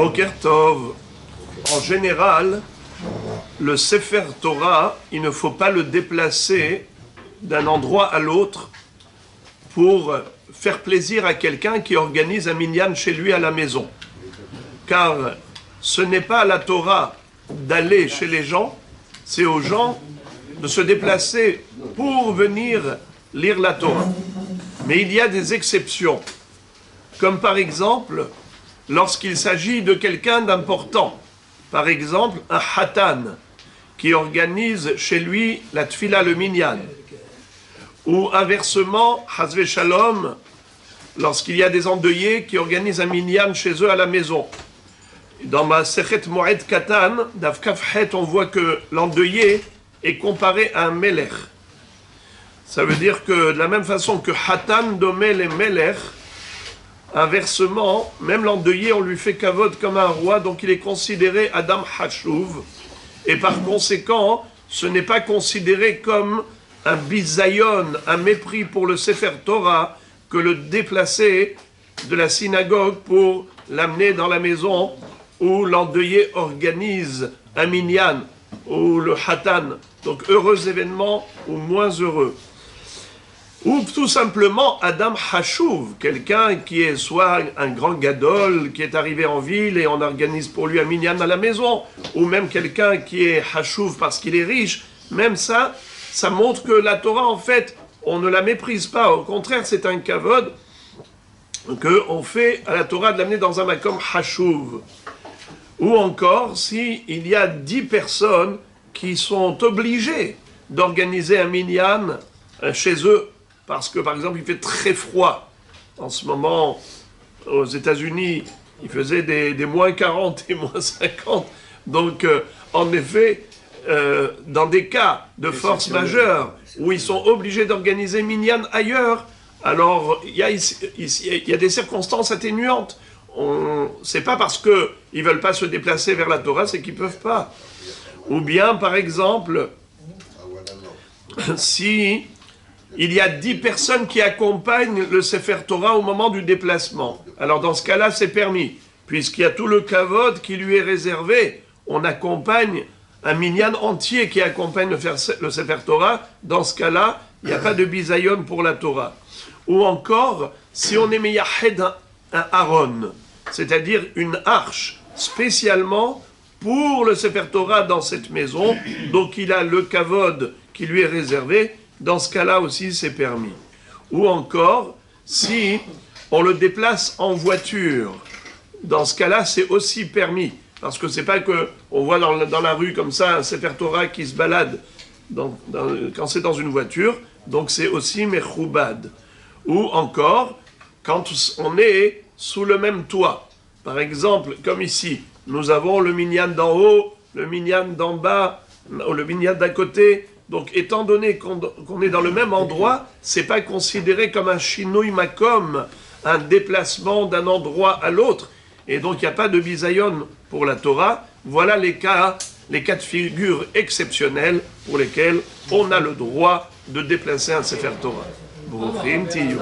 Boker Tov. En général, le Sefer Torah, il ne faut pas le déplacer d'un endroit à l'autre pour faire plaisir à quelqu'un qui organise un minyan chez lui à la maison. Car ce n'est pas à la Torah d'aller chez les gens, c'est aux gens de se déplacer pour venir lire la Torah. Mais il y a des exceptions, comme par exemple, lorsqu'il s'agit de quelqu'un d'important. Par exemple, un hatan qui organise chez lui la tfila, le minyan. Ou inversement, Hazve Shalom, lorsqu'il y a des endeuillés qui organisent un minyan chez eux à la maison. Dans ma Sechet Moed Katan, d'Avkafhet, on voit que l'endeuillé est comparé à un melech. Ça veut dire que de la même façon que hatan domé les melech, inversement, même l'endeuillé, on lui fait kavod comme un roi, donc il est considéré Adam Hashuv, et par conséquent, ce n'est pas considéré comme un bisayon, un mépris pour le Sefer Torah, que le déplacer de la synagogue pour l'amener dans la maison où l'endeuillé organise un minyan, ou le hatan, donc heureux événement ou moins heureux. Ou tout simplement Adam Hashuv, quelqu'un qui est soit un grand gadol qui est arrivé en ville et on organise pour lui un minyan à la maison, ou même quelqu'un qui est Hashuv parce qu'il est riche, même ça montre que la Torah en fait, on ne la méprise pas, au contraire c'est un kavod qu'on fait à la Torah de l'amener dans un makom Hashuv. Ou encore, si il y a 10 personnes qui sont obligées d'organiser un minyan chez eux, parce que, par exemple, il fait très froid. En ce moment, aux États-Unis, il faisait des moins 40 et moins 50. Donc, en effet, dans des cas de force majeure, où ils sont obligés d'organiser minyan ailleurs, alors il y a des circonstances atténuantes. C'est pas parce qu'ils ne veulent pas se déplacer vers la Torah, c'est qu'ils ne peuvent pas. Ou bien, par exemple, si il y a 10 personnes qui accompagnent le Sefer Torah au moment du déplacement. Alors dans ce cas-là, c'est permis. Puisqu'il y a tout le kavod qui lui est réservé, on accompagne un minyan entier qui accompagne le Sefer Torah. Dans ce cas-là, il n'y a pas de bisayon pour la Torah. Ou encore, si on est meyahed un Aaron, c'est-à-dire une arche spécialement pour le Sefer Torah dans cette maison, donc il a le kavod qui lui est réservé. Dans ce cas-là aussi, c'est permis. Ou encore, si on le déplace en voiture, dans ce cas-là, c'est aussi permis. Parce que c'est pas qu'on voit dans la rue comme ça un Sefer Torah qui se balade quand c'est dans une voiture, donc c'est aussi mechoubad. Ou encore, quand on est sous le même toit. Par exemple, comme ici, nous avons le minyan d'en haut, le minyan d'en bas, le minyan d'à côté. Donc, étant donné qu'on est dans le même endroit, c'est pas considéré comme un shinui makom, un déplacement d'un endroit à l'autre. Et donc, il n'y a pas de bisayon pour la Torah. Voilà les cas de figure exceptionnels pour lesquels on a le droit de déplacer un Sefer Torah. Brouchim Tiyu.